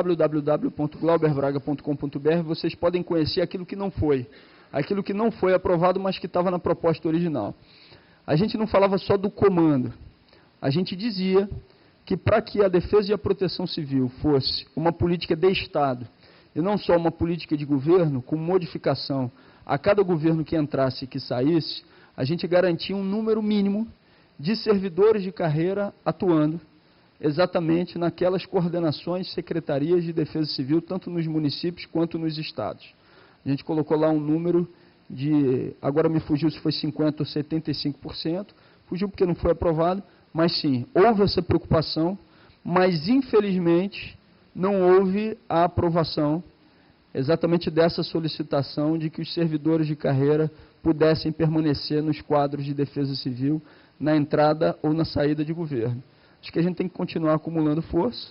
www.glauberbraga.com.br, vocês podem conhecer aquilo que não foi aprovado, mas que estava na proposta original. A gente não falava só do comando, a gente dizia que para que a defesa e a proteção civil fosse uma política de Estado, e não só uma política de governo, com modificação a cada governo que entrasse e que saísse, a gente garantia um número mínimo de servidores de carreira atuando exatamente naquelas coordenações, secretarias de defesa civil, tanto nos municípios quanto nos estados. A gente colocou lá um número de, agora me fugiu se foi 50% ou 75%, fugiu porque não foi aprovado, mas sim, houve essa preocupação, mas infelizmente não houve a aprovação exatamente dessa solicitação de que os servidores de carreira pudessem permanecer nos quadros de defesa civil na entrada ou na saída de governo. Acho que a gente tem que continuar acumulando força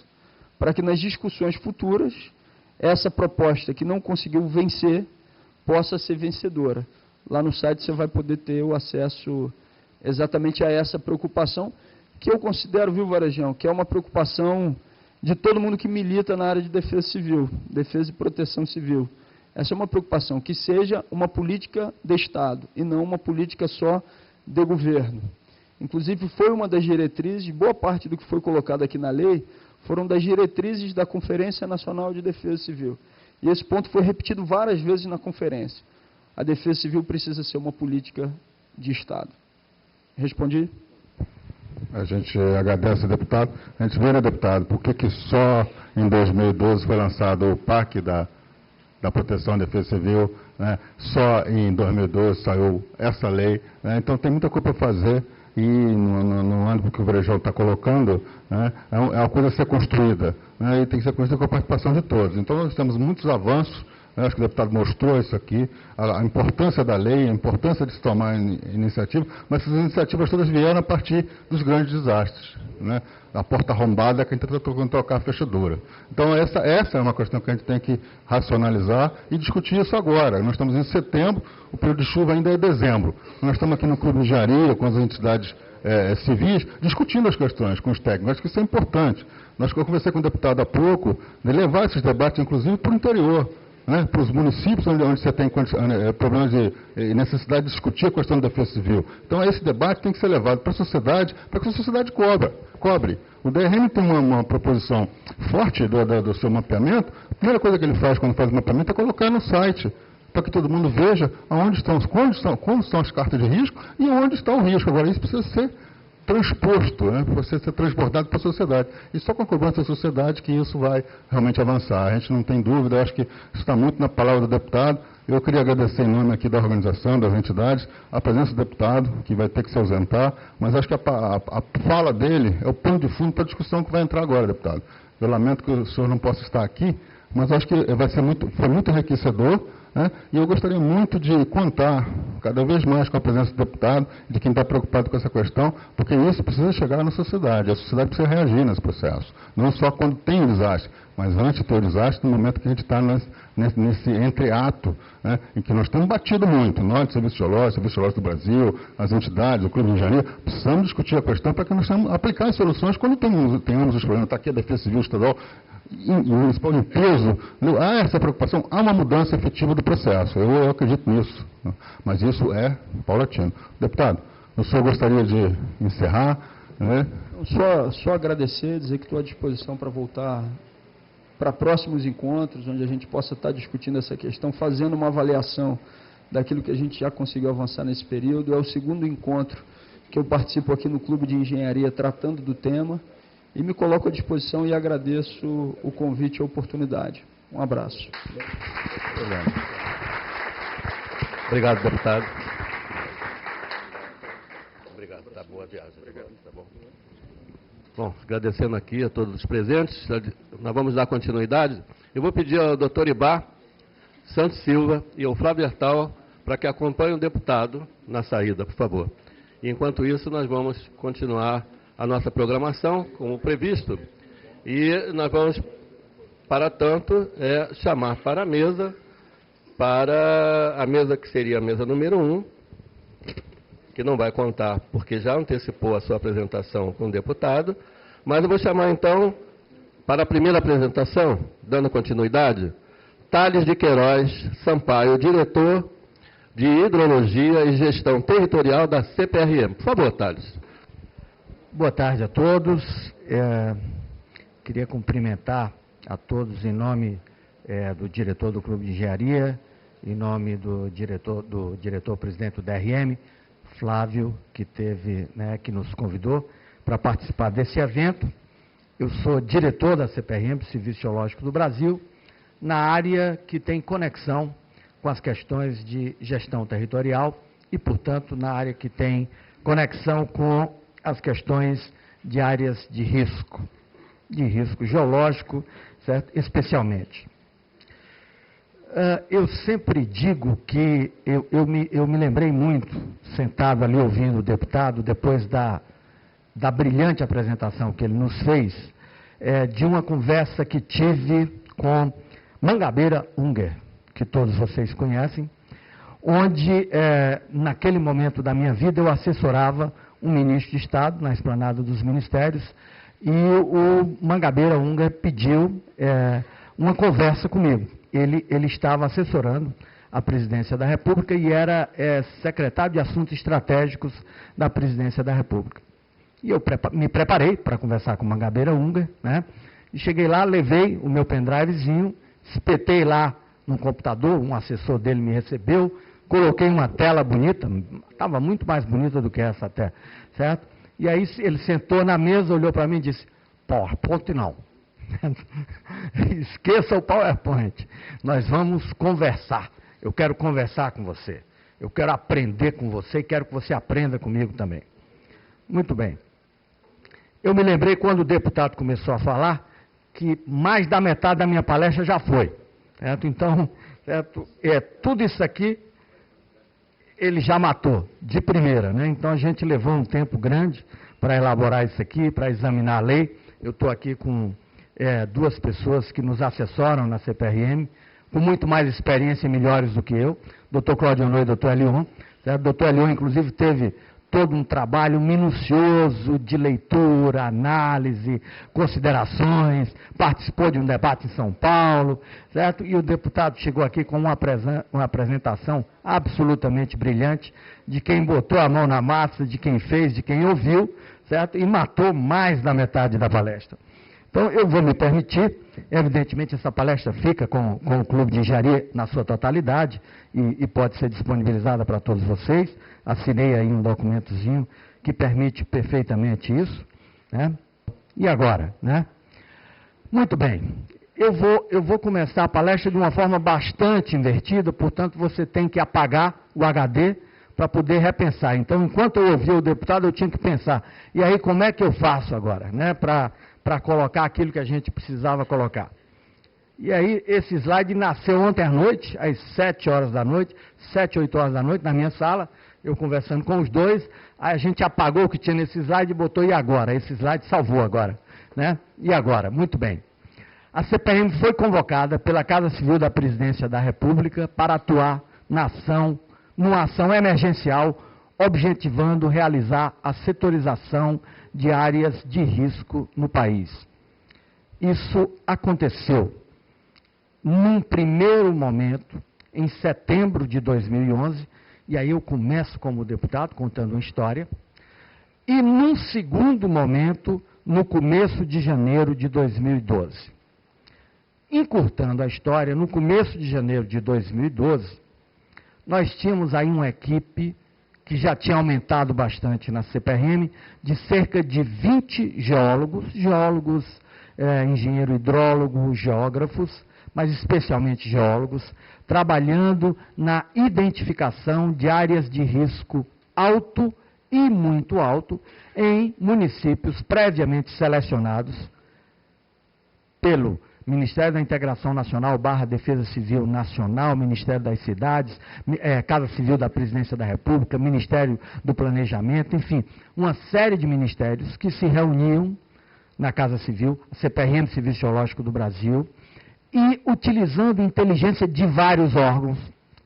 para que nas discussões futuras essa proposta que não conseguiu vencer possa ser vencedora. Lá no site você vai poder ter o acesso exatamente a essa preocupação, que eu considero, viu, Varejão, que é uma preocupação de todo mundo que milita na área de defesa civil, defesa e proteção civil. Essa é uma preocupação, que seja uma política de Estado e não uma política só de governo. Inclusive, foi uma das diretrizes, boa parte do que foi colocado aqui na lei, foram das diretrizes da Conferência Nacional de Defesa Civil. E esse ponto foi repetido várias vezes na conferência. A defesa civil precisa ser uma política de Estado. Respondi? A gente agradece, deputado. A gente vê, né, deputado, por que só em 2012 foi lançado o PAC da Proteção à Defesa Civil, né? Só em 2012 saiu essa lei, né? Então tem muita coisa para fazer e no âmbito que o Varejão está colocando, né, é uma coisa a ser construída, né, e tem que ser construída com a participação de todos. Então nós temos muitos avanços. Acho que o deputado mostrou isso aqui, a importância da lei, a importância de se tomar iniciativa, mas essas iniciativas todas vieram a partir dos grandes desastres, né? A porta arrombada que a gente está tentando trocar a fechadura. Então, essa é uma questão que a gente tem que racionalizar e discutir isso agora. Nós estamos em setembro, o período de chuva ainda é dezembro. Nós estamos aqui no Clube de Engenharia, com as entidades civis, discutindo as questões com os técnicos. Acho que isso é importante. Eu conversei com o deputado há pouco, de levar esses debates, inclusive, para o interior, né, para os municípios onde você tem problemas de necessidade de discutir a questão da defesa civil. Então, esse debate tem que ser levado para a sociedade, para que a sociedade cobre. O DRM tem uma proposição forte do seu mapeamento. A primeira coisa que ele faz quando faz o mapeamento é colocar no site, para que todo mundo veja quando estão as cartas de risco e onde está o risco. Agora, isso precisa ser transposto, né, para você ser transbordado para a sociedade. E só com a cobrança da sociedade que isso vai realmente avançar. A gente não tem dúvida, eu acho que isso está muito na palavra do deputado. Eu queria agradecer em nome aqui da organização, das entidades, a presença do deputado, que vai ter que se ausentar, mas acho que a fala dele é o pano de fundo para a discussão que vai entrar agora, deputado. Eu lamento que o senhor não possa estar aqui, mas acho que foi muito enriquecedor, né? E eu gostaria muito de contar cada vez mais com a presença do deputado, de quem está preocupado com essa questão, porque isso precisa chegar na sociedade. A sociedade precisa reagir nesse processo. Não só quando tem o desastre, mas antes de ter o desastre, no momento que a gente está nesse entreato, né, em que nós temos batido muito, nós, do Serviço Geológico do Brasil, as entidades, o Clube de Engenharia, precisamos discutir a questão para que nós possamos aplicar as soluções quando tenhamos os problemas. Está aqui a Defesa Civil Estadual e municipal em peso. Há essa preocupação, há uma mudança efetiva do processo. Eu acredito nisso, né, mas isso é paulatino. Deputado, o senhor gostaria de encerrar, né? Só agradecer, dizer que estou à disposição para voltar para próximos encontros, onde a gente possa estar discutindo essa questão, fazendo uma avaliação daquilo que a gente já conseguiu avançar nesse período. É o segundo encontro que eu participo aqui no Clube de Engenharia tratando do tema e me coloco à disposição e agradeço o convite e a oportunidade. Um abraço. Obrigado, deputado. Obrigado, tá boa a viagem. Obrigado, tá bom. Bom, agradecendo aqui a todos os presentes, nós vamos dar continuidade. Eu vou pedir ao doutor Ibá Santos Silva e ao Flávio Hertal para que acompanhem o deputado na saída, por favor. E, enquanto isso, nós vamos continuar a nossa programação, como previsto, e nós vamos, para tanto, chamar para a mesa que seria a mesa número 1, que não vai contar, porque já antecipou a sua apresentação com o deputado, mas eu vou chamar, então, Para a primeira apresentação, dando continuidade, Thales de Queiroz Sampaio, diretor de Hidrologia e Gestão Territorial da CPRM. Por favor, Thales. Boa tarde a todos. Queria cumprimentar a todos em nome do diretor do Clube de Engenharia, em nome do diretor-presidente do DRM, Flávio, que nos convidou para participar desse evento. Eu sou diretor da CPRM, Serviço Geológico do Brasil, na área que tem conexão com as questões de gestão territorial e, portanto, na área que tem conexão com as questões de áreas de risco geológico, certo? Especialmente. Eu sempre digo que eu me lembrei muito, sentado ali ouvindo o deputado, depois da brilhante apresentação que ele nos fez, de uma conversa que tive com Mangabeira Unger, que todos vocês conhecem, onde, naquele momento da minha vida, eu assessorava um ministro de Estado na esplanada dos ministérios, e o Mangabeira Unger pediu uma conversa comigo. Ele estava assessorando a presidência da República e era secretário de Assuntos Estratégicos da presidência da República. E eu me preparei para conversar com o Mangabeira Unger, né? E cheguei lá, levei o meu pendrivezinho, espetei lá no computador, um assessor dele me recebeu, coloquei uma tela bonita, estava muito mais bonita do que essa até, certo? E aí ele sentou na mesa, olhou para mim e disse, PowerPoint não. Esqueça o PowerPoint, nós vamos conversar, eu quero conversar com você, eu quero aprender com você e quero que você aprenda comigo também. Muito bem. Eu me lembrei quando o deputado começou a falar que mais da metade da minha palestra já foi. Certo? Então, certo? Tudo isso aqui ele já matou de primeira, né? Então a gente levou um tempo grande para elaborar isso aqui, para examinar a lei. Eu estou aqui com duas pessoas que nos assessoram na CPRM, com muito mais experiência e melhores do que eu, Dr. Cláudio Honor e Dr. Elion. Dr. Elion, inclusive, teve todo um trabalho minucioso de leitura, análise, considerações, participou de um debate em São Paulo, certo? E o deputado chegou aqui com uma apresentação absolutamente brilhante de quem botou a mão na massa, de quem fez, de quem ouviu, certo? E matou mais da metade da palestra. Então, eu vou me permitir, evidentemente, essa palestra fica com o Clube de Engenharia na sua totalidade e pode ser disponibilizada para todos vocês. Assinei aí um documentozinho que permite perfeitamente isso, né? E agora, né? Muito bem, eu vou começar a palestra de uma forma bastante invertida, portanto, você tem que apagar o HD para poder repensar. Então, enquanto eu ouvia o deputado, eu tinha que pensar, e aí como é que eu faço agora, né? Para colocar aquilo que a gente precisava colocar. E aí, esse slide nasceu ontem à noite, às 7 horas da noite, 7, 8 horas da noite, na minha sala, eu conversando com os dois, aí a gente apagou o que tinha nesse slide e botou e agora? Esse slide salvou agora, né? E agora? Muito bem. A CPRM foi convocada pela Casa Civil da Presidência da República para atuar numa ação emergencial, objetivando realizar a setorização de áreas de risco no país. Isso aconteceu num primeiro momento, em setembro de 2011, e aí eu começo como deputado, contando uma história, e num segundo momento, no começo de janeiro de 2012. Encurtando a história, no começo de janeiro de 2012, nós tínhamos aí uma equipe que já tinha aumentado bastante na CPRM, de cerca de 20 geólogos, engenheiro hidrólogo, geógrafos, mas especialmente geólogos, trabalhando na identificação de áreas de risco alto e muito alto em municípios previamente selecionados pelo Ministério da Integração Nacional / Defesa Civil Nacional, Ministério das Cidades, Casa Civil da Presidência da República, Ministério do Planejamento, enfim, uma série de ministérios que se reuniam na Casa Civil, a CPRM, Serviço Geológico do Brasil, e utilizando inteligência de vários órgãos,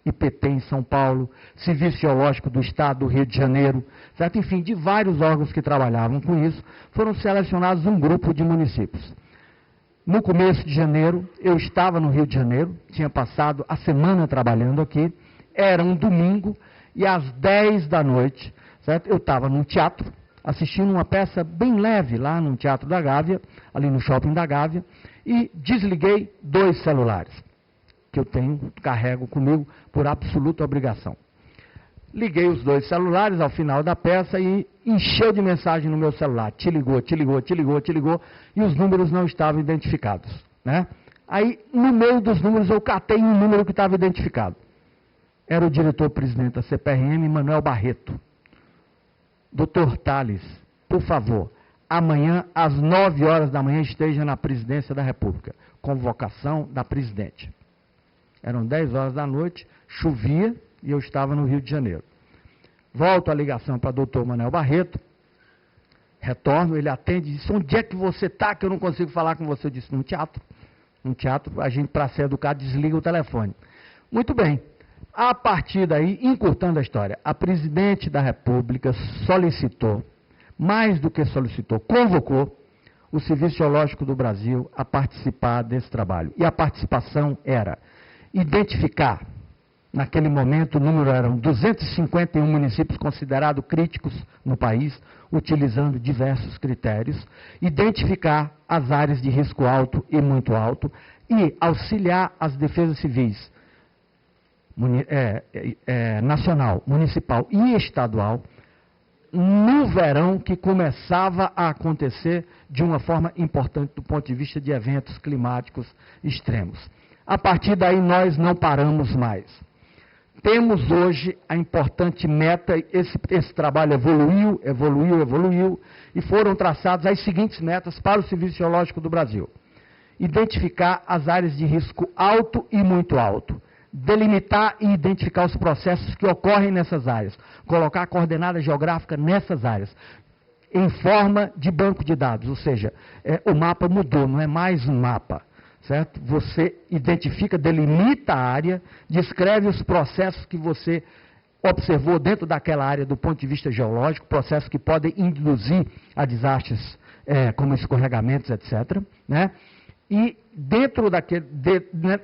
IPT em São Paulo, Serviço Geológico do Estado do Rio de Janeiro, certo? Enfim, de vários órgãos que trabalhavam com isso, foram selecionados um grupo de municípios. no começo de janeiro, eu estava no Rio de Janeiro, tinha passado a semana trabalhando aqui, era um domingo, e às 10 da noite, certo? Eu estava num teatro, assistindo uma peça bem leve lá no Teatro da Gávea, ali no Shopping da Gávea, e desliguei 2 celulares, que eu carrego comigo por absoluta obrigação. Liguei os 2 celulares ao final da peça e encheu de mensagem no meu celular. Te ligou, te ligou, te ligou, te ligou, e os números não estavam identificados, né? Aí, no meio dos números, eu catei um número que estava identificado. Era o diretor-presidente da CPRM, Manuel Barreto. Doutor Tales, por favor, amanhã, às 9 horas da manhã, esteja na presidência da República. Convocação da presidente. Eram 10 horas da noite, chovia, e eu estava no Rio de Janeiro. Volto a ligação para o doutor Manuel Barreto, retorno, ele atende e diz, onde é que você está que eu não consigo falar com você? Eu disse, no teatro. No teatro, a gente, para ser educado, desliga o telefone. Muito bem. A partir daí, encurtando a história, a presidente da República solicitou, mais do que solicitou, convocou o Serviço Geológico do Brasil a participar desse trabalho. E a participação era identificar, naquele momento o número eram 251 municípios considerados críticos no país, utilizando diversos critérios, identificar as áreas de risco alto e muito alto e auxiliar as defesas civis nacional, municipal e estadual no verão que começava a acontecer de uma forma importante do ponto de vista de eventos climáticos extremos. A partir daí nós não paramos mais. Temos hoje a importante meta, esse trabalho evoluiu, e foram traçadas as seguintes metas para o Serviço Geológico do Brasil. Identificar as áreas de risco alto e muito alto. Delimitar e identificar os processos que ocorrem nessas áreas. Colocar a coordenada geográfica nessas áreas. Em forma de banco de dados, ou seja, o mapa mudou, não é mais um mapa. Certo? Você identifica, delimita a área, descreve os processos que você observou dentro daquela área do ponto de vista geológico, processos que podem induzir a desastres como escorregamentos, etc. Né? E dentro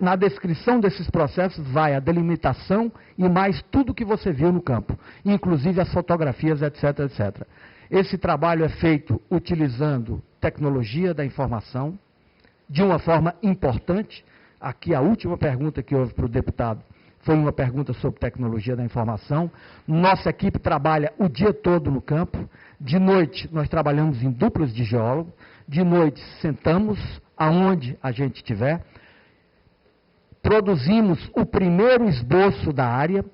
na descrição desses processos vai a delimitação e mais tudo que você viu no campo, inclusive as fotografias, etc, etc. Esse trabalho é feito utilizando tecnologia da informação, de uma forma importante. Aqui a última pergunta que houve para o deputado foi uma pergunta sobre tecnologia da informação. Nossa equipe trabalha o dia todo no campo. De noite nós trabalhamos em duplas de geólogo. De noite sentamos aonde a gente estiver. Produzimos o primeiro esboço da área.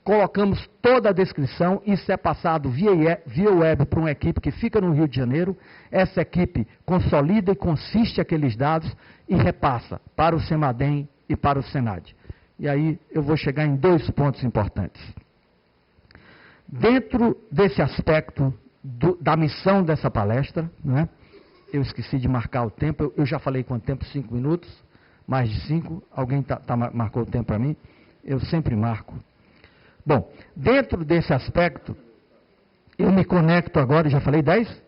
Colocamos toda a descrição, isso é passado via web para uma equipe que fica no Rio de Janeiro. Essa equipe consolida e consiste aqueles dados e repassa para o CEMADEM e para o SENAD. E aí eu vou chegar em 2 pontos importantes. Dentro desse aspecto da missão dessa palestra, né, eu esqueci de marcar o tempo, eu já falei quanto tempo? 5 minutos? Mais de 5? Alguém marcou o tempo para mim? Eu sempre marco. Bom, dentro desse aspecto, eu me conecto agora, já falei 10?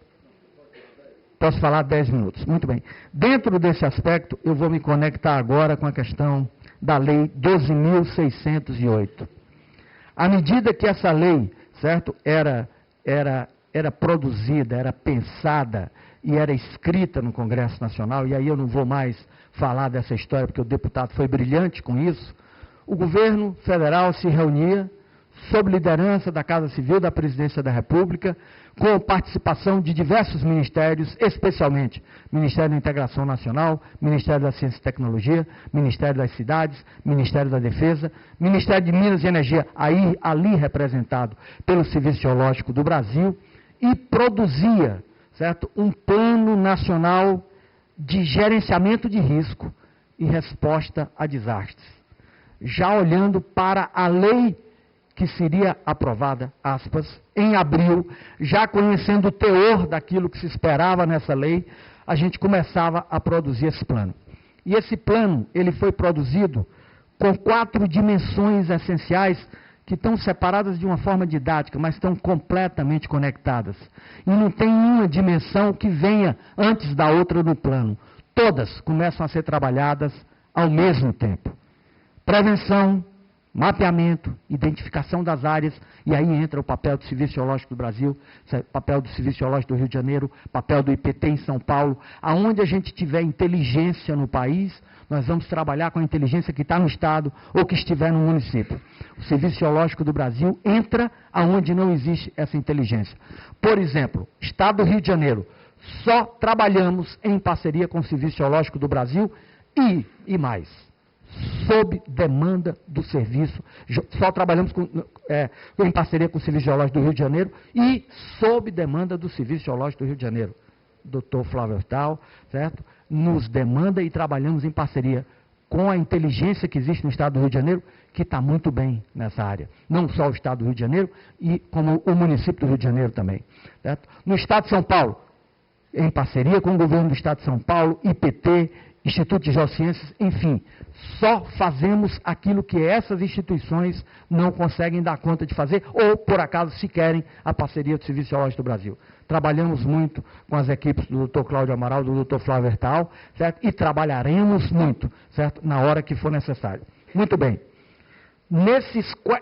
Posso falar 10 minutos, muito bem. Dentro desse aspecto, eu vou me conectar agora com a questão da Lei 12.608. À medida que essa lei, certo, era produzida, era pensada e era escrita no Congresso Nacional, e aí eu não vou mais falar dessa história, porque o deputado foi brilhante com isso, o governo federal se reunia sob liderança da Casa Civil da Presidência da República, com participação de diversos ministérios, especialmente Ministério da Integração Nacional, Ministério da Ciência e Tecnologia, Ministério das Cidades, Ministério da Defesa, Ministério de Minas e Energia, ali representado pelo Serviço Geológico do Brasil, e produzia, certo, um plano nacional de gerenciamento de risco e resposta a desastres. Já olhando para a lei que seria aprovada, aspas, em abril, já conhecendo o teor daquilo que se esperava nessa lei, a gente começava a produzir esse plano. E esse plano, ele foi produzido com 4 dimensões essenciais que estão separadas de uma forma didática, mas estão completamente conectadas. E não tem uma dimensão que venha antes da outra no plano. todas começam a ser trabalhadas ao mesmo tempo. Prevenção, mapeamento, identificação das áreas, e aí entra o papel do Serviço Geológico do Brasil, papel do Serviço Geológico do Rio de Janeiro, papel do IPT em São Paulo. Aonde a gente tiver inteligência no país, nós vamos trabalhar com a inteligência que está no Estado ou que estiver no município. O Serviço Geológico do Brasil entra aonde não existe essa inteligência. Por exemplo, Estado do Rio de Janeiro, só trabalhamos em parceria com o Serviço Geológico do Brasil e mais, sob demanda do serviço, só trabalhamos em parceria com o Serviço Geológico do Rio de Janeiro e sob demanda do Serviço Geológico do Rio de Janeiro. Dr. Flávio Tal, certo? Nos demanda e trabalhamos em parceria com a inteligência que existe no Estado do Rio de Janeiro, que está muito bem nessa área. Não só o Estado do Rio de Janeiro, e como o município do Rio de Janeiro também. Certo? No Estado de São Paulo, em parceria com o governo do Estado de São Paulo, IPT, Instituto de Geociências, enfim, só fazemos aquilo que essas instituições não conseguem dar conta de fazer, ou, por acaso, se querem, a parceria do Serviço Geológico do Brasil. Trabalhamos muito com as equipes do Dr. Cláudio Amaral, do Dr. Flávio Hertal, certo? E trabalharemos muito, certo? Na hora que for necessário. Muito bem.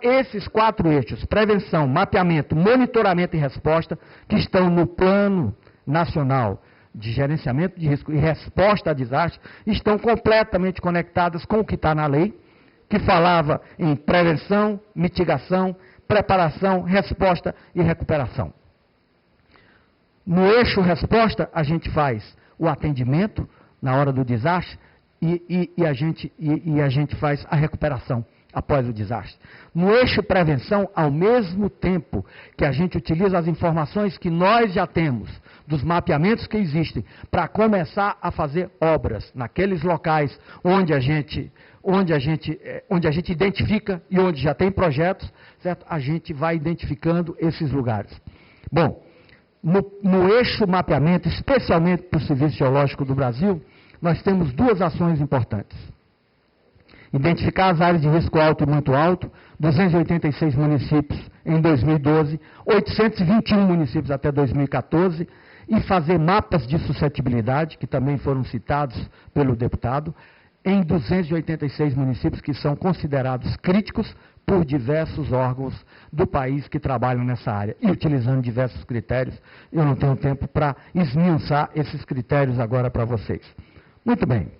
Esses 4 eixos, prevenção, mapeamento, monitoramento e resposta, que estão no Plano Nacional de Gerenciamento de Risco e Resposta a Desastre, estão completamente conectadas com o que está na lei, que falava em prevenção, mitigação, preparação, resposta e recuperação. No eixo resposta, a gente faz o atendimento na hora do desastre e a gente faz a recuperação após o desastre. No eixo prevenção, ao mesmo tempo que a gente utiliza as informações que nós já temos, dos mapeamentos que existem, para começar a fazer obras naqueles locais onde a gente identifica e onde já tem projetos, certo? A gente vai identificando esses lugares. Bom, no eixo mapeamento, especialmente para o Serviço Geológico do Brasil, nós temos 2 ações importantes. Identificar as áreas de risco alto e muito alto, 286 municípios em 2012, 821 municípios até 2014, e fazer mapas de suscetibilidade, que também foram citados pelo deputado, em 286 municípios que são considerados críticos por diversos órgãos do país que trabalham nessa área, e utilizando diversos critérios. Eu não tenho tempo para esmiuçar esses critérios agora para vocês. Muito bem.